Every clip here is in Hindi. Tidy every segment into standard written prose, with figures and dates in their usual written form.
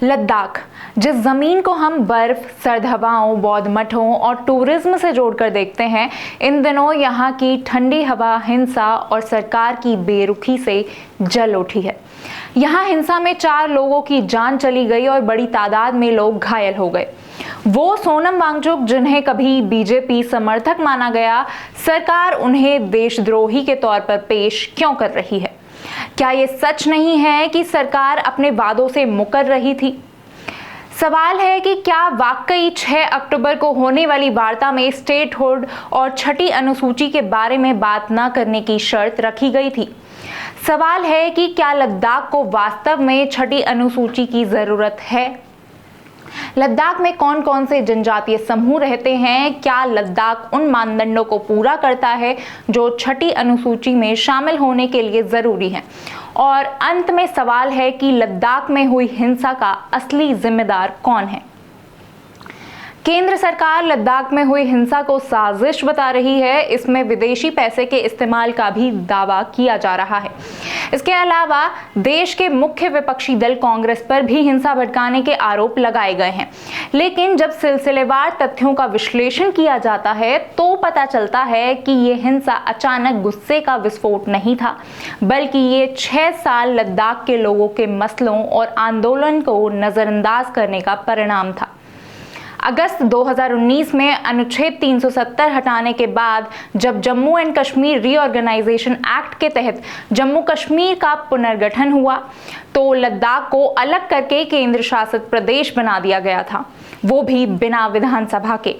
लद्दाख, जिस ज़मीन को हम बर्फ़, सर्द हवाओं, बौद्ध मठों और टूरिज्म से जोड़कर देखते हैं, इन दिनों यहाँ की ठंडी हवा, हिंसा और सरकार की बेरुखी से जल उठी है। यहाँ हिंसा में 4 लोगों की जान चली गई और बड़ी तादाद में लोग घायल हो गए। वो सोनम वांगचुक जिन्हें कभी बीजेपी समर्थक माना गया, सरकार उन्हें देशद्रोही के तौर पर पेश क्यों कर रही है? क्या ये सच नहीं है कि सरकार अपने वादों से मुकर रही थी? सवाल है कि क्या वाकई 6 अक्टूबर को होने वाली वार्ता में स्टेटहुड और छठी अनुसूची के बारे में बात न करने की शर्त रखी गई थी? सवाल है कि क्या लद्दाख को वास्तव में छठी अनुसूची की जरूरत है? लद्दाख में कौन कौन से जनजातीय समूह रहते हैं? क्या लद्दाख उन मानदंडों को पूरा करता है जो छठी अनुसूची में शामिल होने के लिए जरूरी हैं? और अंत में सवाल है कि लद्दाख में हुई हिंसा का असली जिम्मेदार कौन है? केंद्र सरकार लद्दाख में हुई हिंसा को साजिश बता रही है। इसमें विदेशी पैसे के इस्तेमाल का भी दावा किया जा रहा है। इसके अलावा देश के मुख्य विपक्षी दल कांग्रेस पर भी हिंसा भड़काने के आरोप लगाए गए हैं। लेकिन जब सिलसिलेवार तथ्यों का विश्लेषण किया जाता है तो पता चलता है कि ये हिंसा अचानक गुस्से का विस्फोट नहीं था, बल्कि ये 6 साल लद्दाख के लोगों के मसलों और आंदोलन को नजरअंदाज करने का परिणाम था। अगस्त 2019 में अनुच्छेद 370 हटाने के बाद जब Jammu and Kashmir reorganisation act के तहत जम्मू कश्मीर का पुनर्गठन हुआ तो लद्दाख को अलग करके केंद्र शासित प्रदेश बना दिया गया था, वो भी बिना विधानसभा के।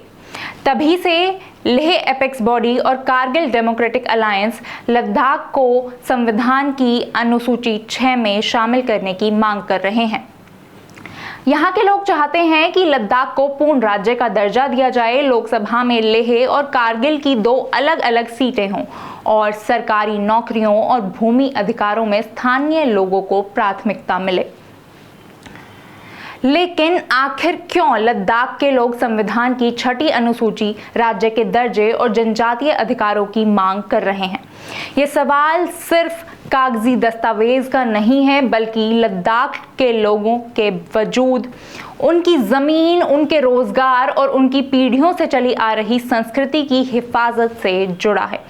तभी से लेह एपेक्स बॉडी और कारगिल डेमोक्रेटिक अलायंस लद्दाख को संविधान की अनुसूची 6 में शामिल करने की मांग कर रहे हैं। यहाँ के लोग चाहते हैं कि लद्दाख को पूर्ण राज्य का दर्जा दिया जाए, लोकसभा में लेह और कारगिल की 2 अलग अलग सीटें हों और सरकारी नौकरियों और भूमि अधिकारों में स्थानीय लोगों को प्राथमिकता मिले। लेकिन आखिर क्यों लद्दाख के लोग संविधान की छठी अनुसूची, राज्य के दर्जे और जनजातीय अधिकारों की मांग कर रहे हैं? ये सवाल सिर्फ कागजी दस्तावेज का नहीं है, बल्कि लद्दाख के लोगों के वजूद, उनकी जमीन, उनके रोजगार और उनकी पीढ़ियों से चली आ रही संस्कृति की हिफाजत से जुड़ा है।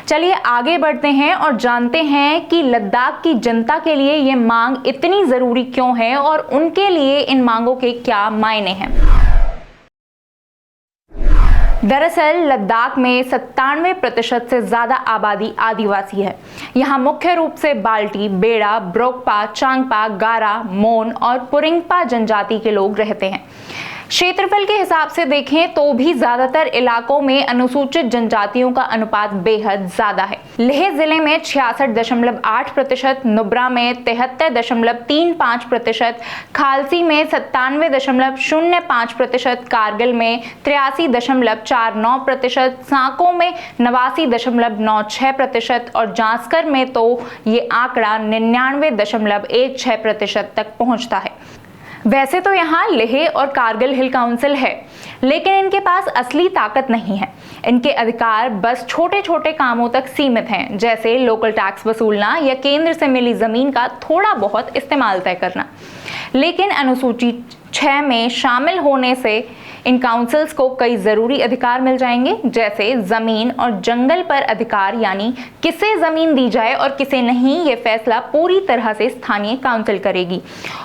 चलिए आगे बढ़ते हैं और जानते हैं कि लद्दाख की जनता के लिए ये मांग इतनी जरूरी क्यों है और उनके लिए इन मांगों के क्या मायने हैं। दरअसल लद्दाख में 97% से ज्यादा आबादी आदिवासी है। यहाँ मुख्य रूप से बाल्टी, बेड़ा, ब्रोकपा, चांगपा, गारा, मोन और पुरिंगपा जनजाति के लोग रहते हैं। क्षेत्रफल के हिसाब से देखें तो भी ज्यादातर इलाकों में अनुसूचित जनजातियों का अनुपात बेहद ज्यादा है। लेह जिले में 66.8%, नुब्रा में 73.35%, खालसी में 97.05%, कारगिल में 83.49%, साको में 89.96% और जांस्कर में तो ये आंकड़ा 99.16% तक पहुंचता है। वैसे तो यहाँ लेह और कारगिल हिल काउंसिल है, लेकिन इनके पास असली ताकत नहीं है। इनके अधिकार बस छोटे छोटे कामों तक सीमित हैं, जैसे लोकल टैक्स वसूलना या केंद्र से मिली जमीन का थोड़ा बहुत इस्तेमाल तय करना। लेकिन अनुसूची 6 में शामिल होने से इन काउंसिल्स को कई जरूरी अधिकार मिल जाएंगे, जैसे जमीन और जंगल पर अधिकार, यानी किसे जमीन दी जाए और किसे नहीं, ये फैसला पूरी तरह से स्थानीय काउंसिल करेगी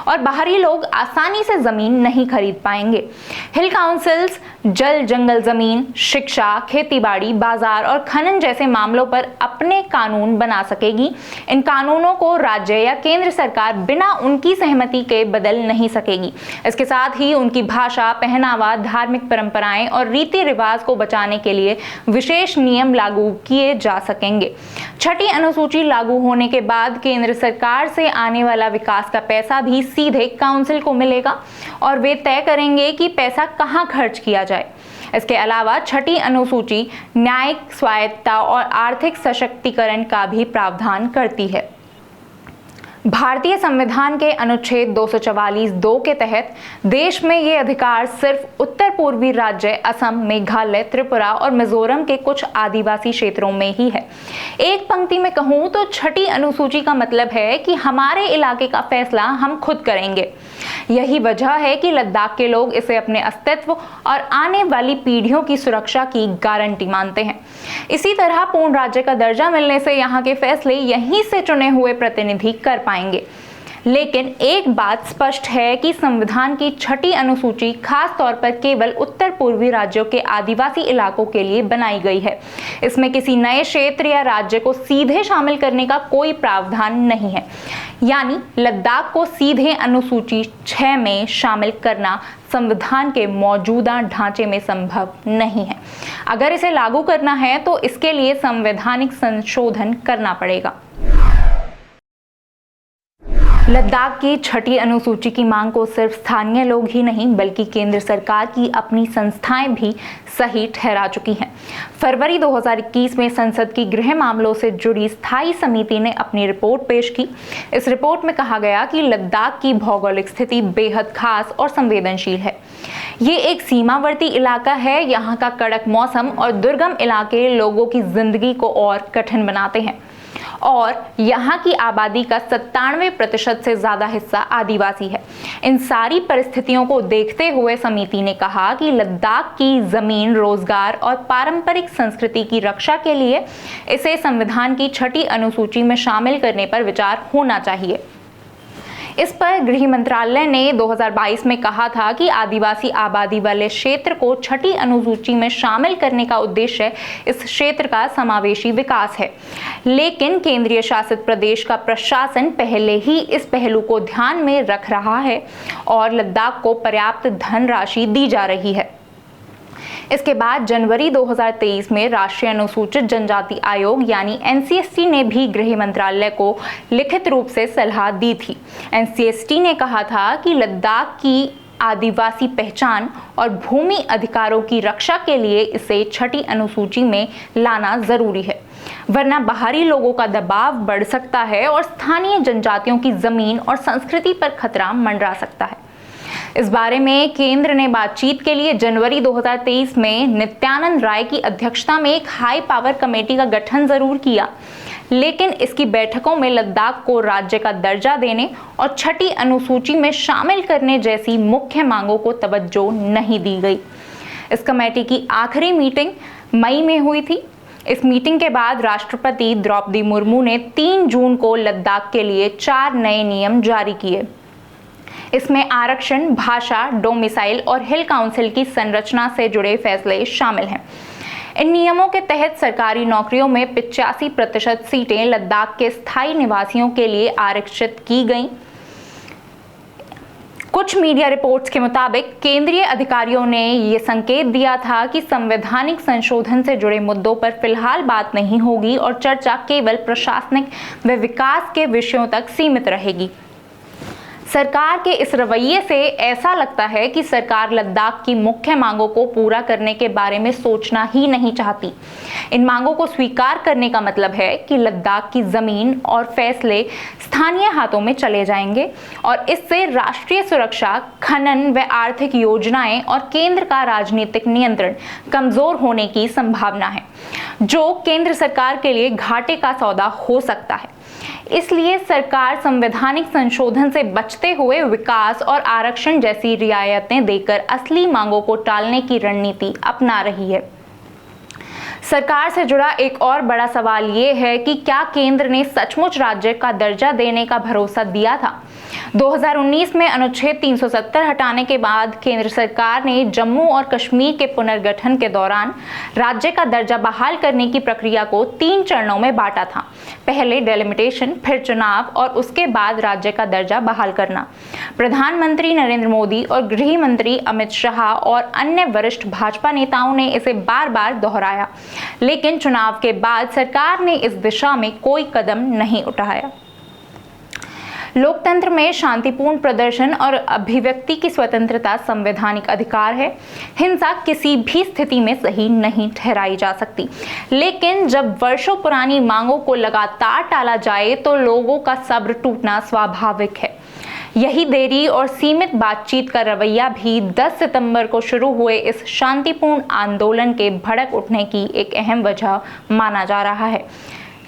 और बाहरी लोग आसानी से जमीन नहीं खरीद पाएंगे। हिल काउंसिल्स जल जंगल जमीन, शिक्षा, खेतीबाड़ी, बाजार और खनन जैसे मामलों पर अपने कानून बना सकेगी। इन कानूनों को राज्य या केंद्र सरकार बिना उनकी सहमति के बदल नहीं सकेगी। इसके साथ ही उनकी भाषा, पहनावा, धार्मिक परंपराएं और रीति रिवाज को बचाने के लिए विशेष नियम लागू किए जा सकेंगे। छठी अनुसूची लागू होने के बाद केंद्र सरकार से आने वाला विकास का पैसा भी सीधे काउंसिल को मिलेगा और वे तय करेंगे कि पैसा कहां खर्च किया जाए। इसके अलावा छठी अनुसूची न्यायिक स्वायत्तता और आर्थिक सशक्तिकरण का भी प्रावधान करती है। भारतीय संविधान के अनुच्छेद 244(2) के तहत देश में ये अधिकार सिर्फ उत्तर पूर्वी राज्य असम, मेघालय, त्रिपुरा और मिजोरम के कुछ आदिवासी क्षेत्रों में ही है। एक पंक्ति में कहूं तो छठी अनुसूची का मतलब है कि हमारे इलाके का फैसला हम खुद करेंगे। यही वजह है कि लद्दाख के लोग इसे अपने अस्तित्व और आने वाली पीढ़ियों की सुरक्षा की गारंटी मानते हैं। इसी तरह पूर्ण राज्य का दर्जा मिलने से यहाँ के फैसले यहीं से चुने हुए प्रतिनिधि कर पाएंगे। लेकिन एक बात स्पष्ट है कि संविधान की छठी अनुसूची खास तौर पर केवल उत्तर पूर्वी राज्यों के आदिवासी इलाकों के लिए बनाई गई है। इसमें किसी नए क्षेत्र या राज्य को सीधे शामिल करने का कोई प्रावधान नहीं है। यानी लद्दाख को सीधे अनुसूची 6 में शामिल करना संविधान के मौजूदा ढांचे में संभव नहीं है। अगर इसे लागू करना है तो इसके लिए संवैधानिक संशोधन करना पड़ेगा। लद्दाख की छठी अनुसूची की मांग को सिर्फ स्थानीय लोग ही नहीं बल्कि केंद्र सरकार की अपनी संस्थाएं भी सही ठहरा चुकी हैं। फरवरी 2021 में संसद की गृह मामलों से जुड़ी स्थायी समिति ने अपनी रिपोर्ट पेश की। इस रिपोर्ट में कहा गया कि लद्दाख की भौगोलिक स्थिति बेहद खास और संवेदनशील है। ये एक सीमावर्ती इलाका है। यहाँ का कड़क मौसम और दुर्गम इलाके लोगों की जिंदगी को और कठिन बनाते हैं और यहाँ की आबादी का 97% से ज्यादा हिस्सा आदिवासी है। इन सारी परिस्थितियों को देखते हुए समिति ने कहा कि लद्दाख की जमीन, रोजगार और पारंपरिक संस्कृति की रक्षा के लिए इसे संविधान की छठी अनुसूची में शामिल करने पर विचार होना चाहिए। इस पर गृह मंत्रालय ने 2022 में कहा था कि आदिवासी आबादी वाले क्षेत्र को छठी अनुसूची में शामिल करने का उद्देश्य इस क्षेत्र का समावेशी विकास है। लेकिन केंद्रीय शासित प्रदेश का प्रशासन पहले ही इस पहलू को ध्यान में रख रहा है और लद्दाख को पर्याप्त धनराशि दी जा रही है। इसके बाद जनवरी 2023 में राष्ट्रीय अनुसूचित जनजाति आयोग यानी NCST ने भी गृह मंत्रालय को लिखित रूप से सलाह दी थी। NCST ने कहा था कि लद्दाख की आदिवासी पहचान और भूमि अधिकारों की रक्षा के लिए इसे छठी अनुसूची में लाना जरूरी है, वरना बाहरी लोगों का दबाव बढ़ सकता है और स्थानीय जनजातियों की जमीन और संस्कृति पर खतरा मंडरा सकता है। इस बारे में केंद्र ने बातचीत के लिए जनवरी 2023 में नित्यानंद राय की अध्यक्षता में एक हाई पावर कमेटी का गठन जरूर किया, लेकिन इसकी बैठकों में लद्दाख को राज्य का दर्जा देने और छठी अनुसूची में शामिल करने जैसी मुख्य मांगों को तवज्जो नहीं दी गई। इस कमेटी की आखिरी मीटिंग मई में हुई थी। इस मीटिंग के बाद राष्ट्रपति द्रौपदी मुर्मू ने 3 जून को लद्दाख के लिए 4 नए नियम जारी किए। इसमें आरक्षण, भाषा, डोमिसाइल और हिल काउंसिल की संरचना से जुड़े फैसले शामिल हैं। इन नियमों के तहत सरकारी नौकरियों में 85% सीटें लद्दाख के स्थायी निवासियों के लिए आरक्षित की गईं। कुछ मीडिया रिपोर्ट्स के मुताबिक केंद्रीय अधिकारियों ने ये संकेत दिया था कि संवैधानिक संशोधन से जुड़े मुद्दों पर फिलहाल बात नहीं होगी और चर्चा केवल प्रशासनिक व विकास के विषयों तक सीमित रहेगी। सरकार के इस रवैये से ऐसा लगता है कि सरकार लद्दाख की मुख्य मांगों को पूरा करने के बारे में सोचना ही नहीं चाहती। इन मांगों को स्वीकार करने का मतलब है कि लद्दाख की जमीन और फैसले स्थानीय हाथों में चले जाएंगे और इससे राष्ट्रीय सुरक्षा, खनन व आर्थिक योजनाएं और केंद्र का राजनीतिक नियंत्रण कमजोर होने की संभावना है, जो केंद्र सरकार के लिए घाटे का सौदा हो सकता है। इसलिए सरकार संवैधानिक संशोधन से बचते हुए विकास और आरक्षण जैसी रियायतें देकर असली मांगों को टालने की रणनीति अपना रही है। सरकार से जुड़ा एक और बड़ा सवाल ये है कि क्या केंद्र ने सचमुच राज्य का दर्जा देने का भरोसा दिया था? 2019 में अनुच्छेद 370 हटाने के बाद केंद्र सरकार ने जम्मू और कश्मीर के पुनर्गठन के दौरान राज्य का दर्जा बहाल करने की प्रक्रिया को 3 चरणों में बांटा था। पहले डेलिमिटेशन, फिर चुनाव और उसके बाद राज्य का दर्जा बहाल करना। प्रधानमंत्री नरेंद्र मोदी और गृह मंत्री अमित शाह और अन्य वरिष्ठ भाजपा नेताओं ने इसे बार बार दोहराया, लेकिन चुनाव के बाद सरकार ने इस दिशा में कोई कदम नहीं उठाया। लोकतंत्र में शांतिपूर्ण प्रदर्शन और अभिव्यक्ति की स्वतंत्रता संवैधानिक अधिकार है। हिंसा किसी भी स्थिति में सही नहीं ठहराई जा सकती, लेकिन जब वर्षों पुरानी मांगों को लगातार टाला जाए तो लोगों का सब्र टूटना स्वाभाविक है। यही देरी और सीमित बातचीत का रवैया भी 10 सितंबर को शुरू हुए इस शांतिपूर्ण आंदोलन के भड़क उठने की एक अहम वजह माना जा रहा है।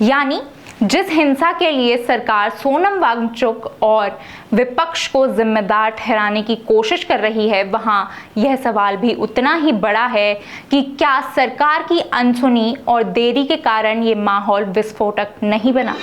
यानी जिस हिंसा के लिए सरकार सोनम वांगचुक और विपक्ष को जिम्मेदार ठहराने की कोशिश कर रही है, वहां यह सवाल भी उतना ही बड़ा है कि क्या सरकार की अनसुनी और देरी के कारण ये माहौल विस्फोटक नहीं बना।